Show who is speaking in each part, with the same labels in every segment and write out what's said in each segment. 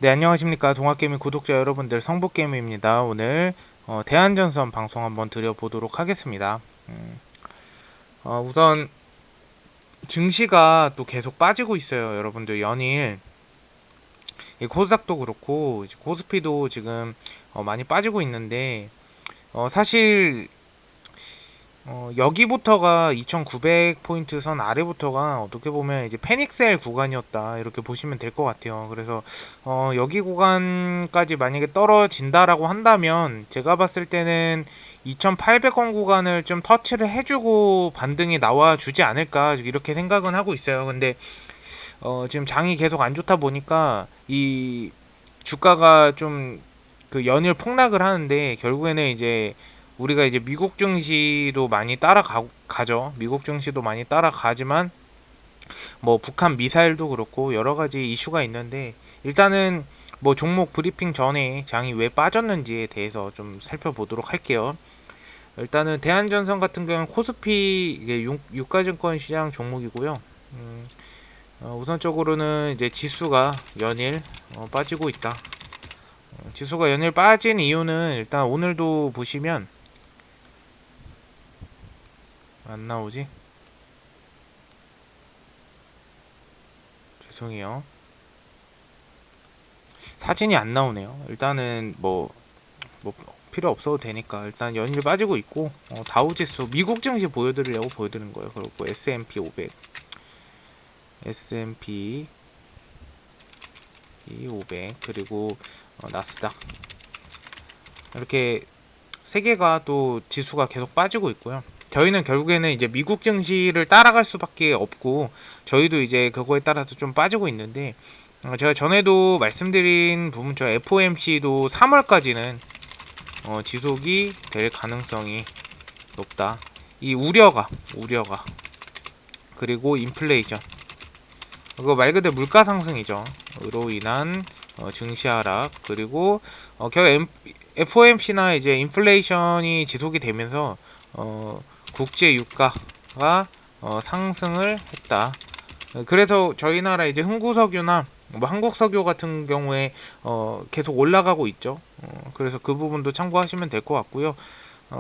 Speaker 1: 네, 안녕하십니까. 동학개미 구독자 여러분들, 성북개미입니다. 오늘 대한전선 방송 한번 드려보도록 하겠습니다. 우선 증시가 또 계속 빠지고 있어요. 여러분들 연일 이 코스닥도 그렇고 이제 코스피도 지금 많이 빠지고 있는데 사실 여기부터가 2900포인트 선 아래부터가 어떻게 보면 이제 패닉셀 구간이었다 이렇게 보시면 될 것 같아요. 그래서 여기 구간까지 만약에 떨어진다라고 한다면 제가 봤을 때는 2800원 구간을 좀 터치를 해주고 반등이 나와주지 않을까 이렇게 생각은 하고 있어요. 근데 지금 장이 계속 안 좋다 보니까 이 주가가 좀 그 연일 폭락을 하는데 결국에는 이제 우리가 이제 미국 증시도 많이 따라가죠. 미국 증시도 많이 따라가지만 뭐 북한 미사일도 그렇고 여러 가지 이슈가 있는데 일단은 뭐 종목 브리핑 전에 장이 왜 빠졌는지에 대해서 좀 살펴보도록 할게요. 일단은 대한전선 같은 경우는 코스피 이게 유가증권 시장 종목이고요. 우선적으로는 이제 지수가 연일 빠지고 있다. 지수가 연일 빠진 이유는 일단 오늘도 보시면 안 나오지? 죄송해요. 사진이 안 나오네요. 일단은 뭐 필요 없어도 되니까 일단 연일 빠지고 있고 다우지수 미국 증시 보여드리려고 보여드린 거예요. 그리고 S&P 500, S&P 500 그리고 나스닥 이렇게 세 개가 또 지수가 계속 빠지고 있고요. 저희는 결국에는 이제 미국 증시를 따라갈 수밖에 없고 저희도 이제 그거에 따라서 좀 빠지고 있는데 제가 전에도 말씀드린 부분처럼 FOMC도 3월까지는 지속이 될 가능성이 높다. 이 우려가 그리고 인플레이션 그거 말 그대로 물가 상승이죠. 으로 인한 증시 하락 그리고 결국 FOMC나 이제 인플레이션이 지속이 되면서 국제 유가가 상승을 했다. 그래서 저희 나라 이제 흥구석유나 뭐 한국석유 같은 경우에 계속 올라가고 있죠. 그래서 그 부분도 참고하시면 될 것 같고요.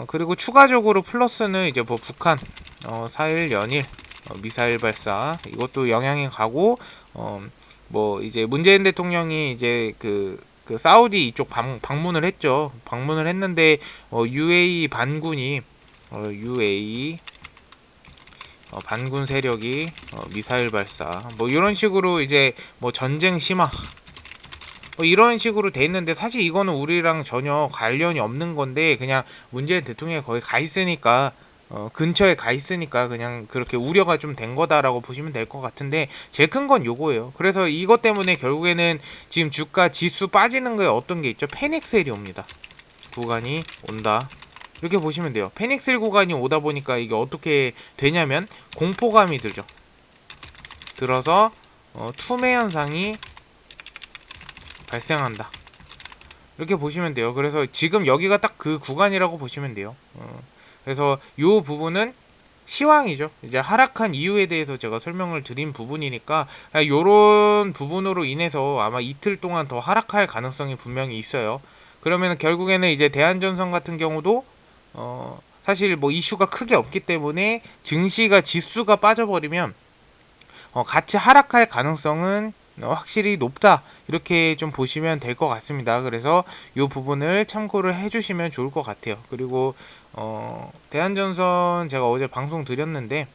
Speaker 1: 그리고 추가적으로 플러스는 이제 뭐 북한 4일 연일 미사일 발사 이것도 영향이 가고 뭐 이제 문재인 대통령이 이제 그 사우디 이쪽 방문을 했죠. 방문을 했는데 UAE 반군이 UAE 반군 세력이 미사일 발사 뭐 이런 식으로 이제 뭐 전쟁 심화 이런 식으로 돼 있는데 사실 이거는 우리랑 전혀 관련이 없는 건데 그냥 문재인 대통령이 거기 가 있으니까 근처에 가 있으니까 그냥 그렇게 우려가 좀 된 거다라고 보시면 될 것 같은데 제일 큰 건 요거예요. 그래서 이것 때문에 결국에는 지금 주가 지수 빠지는 거에 어떤 게 있죠? 패닉셀이 옵니다. 구간이 온다. 이렇게 보시면 돼요. 패닉셀 구간이 오다 보니까 이게 어떻게 되냐면 공포감이 들죠. 들어서 투매 현상이 발생한다. 이렇게 보시면 돼요. 그래서 지금 여기가 딱 그 구간이라고 보시면 돼요. 그래서 이 부분은 시황이죠. 이제 하락한 이유에 대해서 제가 설명을 드린 부분이니까 이런 부분으로 인해서 아마 이틀 동안 더 하락할 가능성이 분명히 있어요. 그러면 결국에는 이제 대한전선 같은 경우도 사실 뭐 이슈가 크게 없기 때문에 증시가 지수가 빠져버리면 같이 하락할 가능성은 확실히 높다 이렇게 좀 보시면 될 것 같습니다. 그래서 이 부분을 참고를 해주시면 좋을 것 같아요. 그리고 대한전선 제가 어제 방송 드렸는데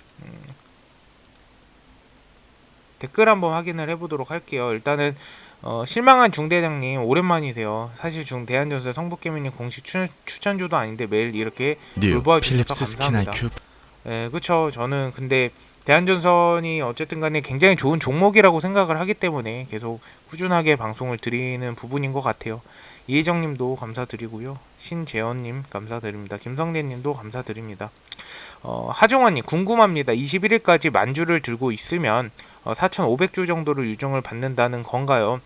Speaker 1: 댓글 한번 확인을 해보도록 할게요. 일단은 실망한 중대장님 오랜만이세요. 사실 대한전선 성북개미님 공식 추천주도 아닌데 매일 이렇게 돌봐주셔서 감사합니다. 네, 그쵸. 저는 근데 대한전선이 어쨌든 간에 굉장히 좋은 종목이라고 생각을 하기 때문에 계속 꾸준하게 방송을 드리는 부분인 것 같아요. 이혜정님도 감사드리고요. 신재현님 감사드립니다. 김성대님도 감사드립니다. 하종원님 궁금합니다. 21일까지 만주를 들고 있으면 4,500주 정도를 유증을 받는다는 건가요?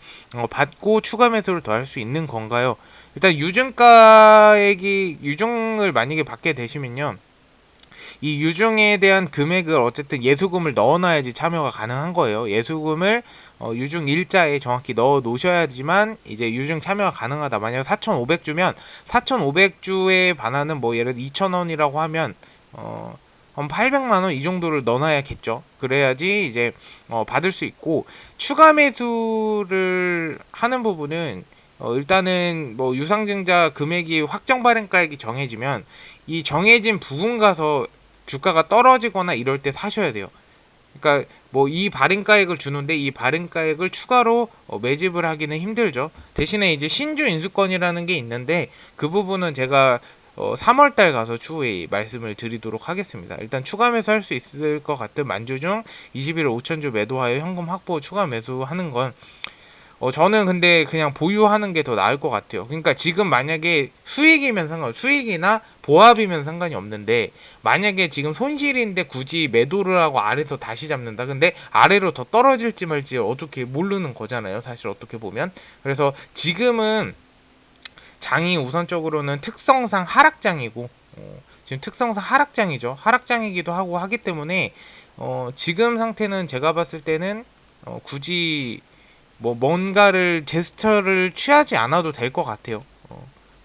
Speaker 1: 받고 추가 매수를 더 할 수 있는 건가요? 일단 유증가액이 유증을 만약에 받게 되시면요. 이 유증에 대한 금액을 어쨌든 예수금을 넣어놔야지 참여가 가능한 거예요. 예수금을 유증 일자에 정확히 넣어 놓으셔야지만 이제 유증 참여가 가능하다. 만약 4,500주면 4,500주에 반하는 뭐 예를 들어 2,000원이라고 하면 한 800만 원 이 정도를 넣어놔야겠죠. 그래야지 이제 받을 수 있고, 추가 매수를 하는 부분은 일단은 뭐 유상증자 금액이 확정 발행가액이 정해지면 이 정해진 부분 가서 주가가 떨어지거나 이럴 때 사셔야 돼요. 그러니까 뭐 이 발행가액을 주는데 이 발행가액을 추가로 매집을 하기는 힘들죠. 대신에 이제 신주 인수권이라는 게 있는데 그 부분은 제가 3월달 가서 추후에 말씀을 드리도록 하겠습니다. 일단 추가 매수할 수 있을 것 같은 만주 중 21일 5천주 매도하여 현금 확보 추가 매수하는 건 저는 근데 그냥 보유하는 게 더 나을 것 같아요. 그러니까 지금 만약에 수익이나 보합이면 상관이 없는데, 만약에 지금 손실인데 굳이 매도를 하고 아래에서 다시 잡는다. 근데 아래로 더 떨어질지 말지 어떻게 모르는 거잖아요. 사실 어떻게 보면. 그래서 지금은 장이 우선적으로는 특성상 하락장이고, 지금 특성상 하락장이죠. 하락장이기도 하고 하기 때문에, 지금 상태는 제가 봤을 때는, 굳이 뭐 뭔가를 제스처를 취하지 않아도 될 것 같아요.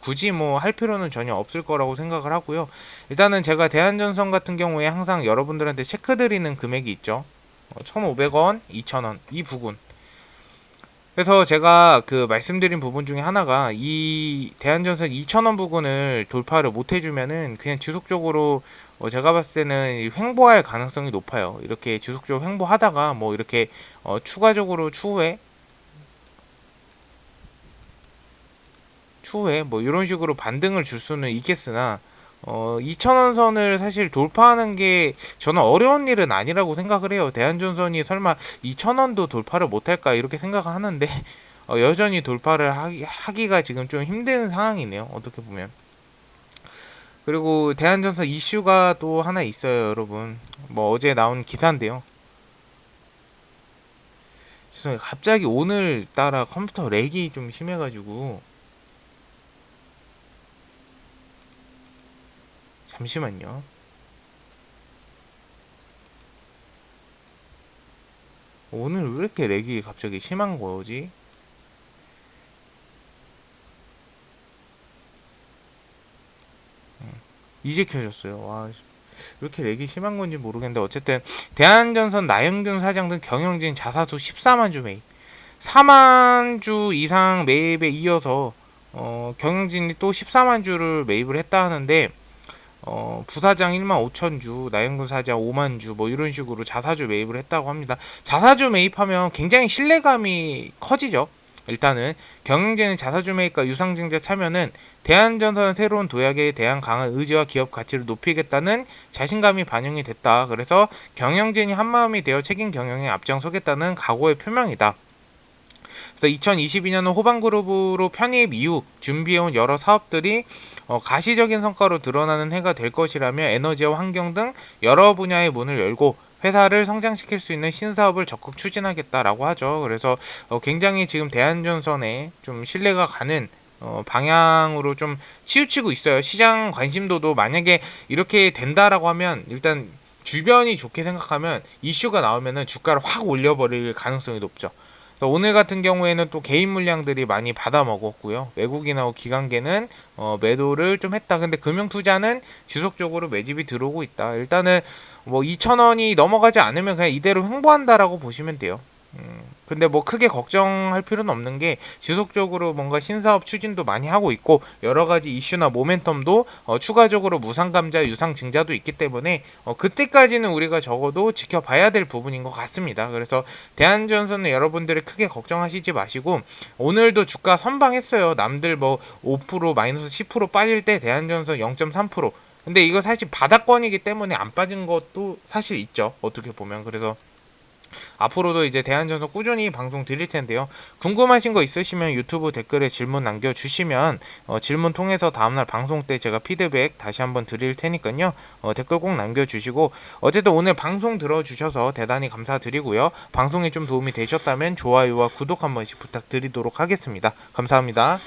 Speaker 1: 굳이 뭐 할 필요는 전혀 없을 거라고 생각을 하고요. 일단은 제가 대한전선 같은 경우에 항상 여러분들한테 체크 드리는 금액이 있죠. 1,500원, 2,000원 이 부분. 그래서 제가 그 말씀드린 부분 중에 하나가 이 대한전선 2,000원 부분을 돌파를 못 해주면은 그냥 지속적으로 제가 봤을 때는 횡보할 가능성이 높아요. 이렇게 지속적으로 횡보하다가 뭐 이렇게 추가적으로 추후에 뭐 이런 식으로 반등을 줄 수는 있겠으나 2,000원 선을 사실 돌파하는 게 저는 어려운 일은 아니라고 생각을 해요. 대한전선이 설마 2,000원도 돌파를 못할까 이렇게 생각을 하는데 여전히 돌파를 하기가 지금 좀 힘든 상황이네요. 어떻게 보면. 그리고 대한전선 이슈가 또 하나 있어요, 여러분. 뭐 어제 나온 기사인데요. 죄송해요. 갑자기 오늘따라 컴퓨터 렉이 좀 심해가지고 잠시만요. 오늘 왜 이렇게 렉이 갑자기 심한 거지? 이제 켜졌어요. 와, 왜 이렇게 렉이 심한 건지 모르겠는데 어쨌든 대한전선 나영균 사장 등 경영진 자사수 14만 주 매입, 4만 주 이상 매입에 이어서 경영진이 또 14만 주를 매입을 했다 하는데 부사장 1만 5천 주, 나영균 사장 5만 주, 뭐 이런 식으로 자사주 매입을 했다고 합니다. 자사주 매입하면 굉장히 신뢰감이 커지죠. 일단은 경영진의 자사주 매입과 유상증자 참여는 대한전선의 새로운 도약에 대한 강한 의지와 기업 가치를 높이겠다는 자신감이 반영이 됐다. 그래서 경영진이 한마음이 되어 책임 경영에 앞장서겠다는 각오의 표명이다. 그래서 2022년은 호반그룹으로 편입 이후 준비해온 여러 사업들이 가시적인 성과로 드러나는 해가 될 것이라며 에너지와 환경 등 여러 분야의 문을 열고 회사를 성장시킬 수 있는 신사업을 적극 추진하겠다라고 하죠. 그래서 굉장히 지금 대한전선에 좀 신뢰가 가는 방향으로 좀 치우치고 있어요. 시장 관심도도 만약에 이렇게 된다라고 하면 일단 주변이 좋게 생각하면 이슈가 나오면은 주가를 확 올려버릴 가능성이 높죠. 오늘 같은 경우에는 또 개인 물량들이 많이 받아 먹었고요. 외국인하고 기관계는 매도를 좀 했다. 근데 금융투자는 지속적으로 매집이 들어오고 있다. 일단은 뭐 2,000원이 넘어가지 않으면 그냥 이대로 횡보한다라고 보시면 돼요. 근데 뭐 크게 걱정할 필요는 없는 게 지속적으로 뭔가 신사업 추진도 많이 하고 있고 여러 가지 이슈나 모멘텀도 추가적으로 무상감자, 유상증자도 있기 때문에 그때까지는 우리가 적어도 지켜봐야 될 부분인 것 같습니다. 그래서 대한전선은 여러분들이 크게 걱정하시지 마시고 오늘도 주가 선방했어요. 남들 뭐 5% 마이너스 10% 빠질 때 대한전선 0.3%. 근데 이거 사실 바닥권이기 때문에 안 빠진 것도 사실 있죠. 어떻게 보면. 그래서 앞으로도 이제 대한전선 꾸준히 방송 드릴 텐데요. 궁금하신 거 있으시면 유튜브 댓글에 질문 남겨주시면 질문 통해서 다음날 방송 때 제가 피드백 다시 한번 드릴 테니까요. 댓글 꼭 남겨주시고 어쨌든 오늘 방송 들어주셔서 대단히 감사드리고요. 방송에 좀 도움이 되셨다면 좋아요와 구독 한 번씩 부탁드리도록 하겠습니다. 감사합니다.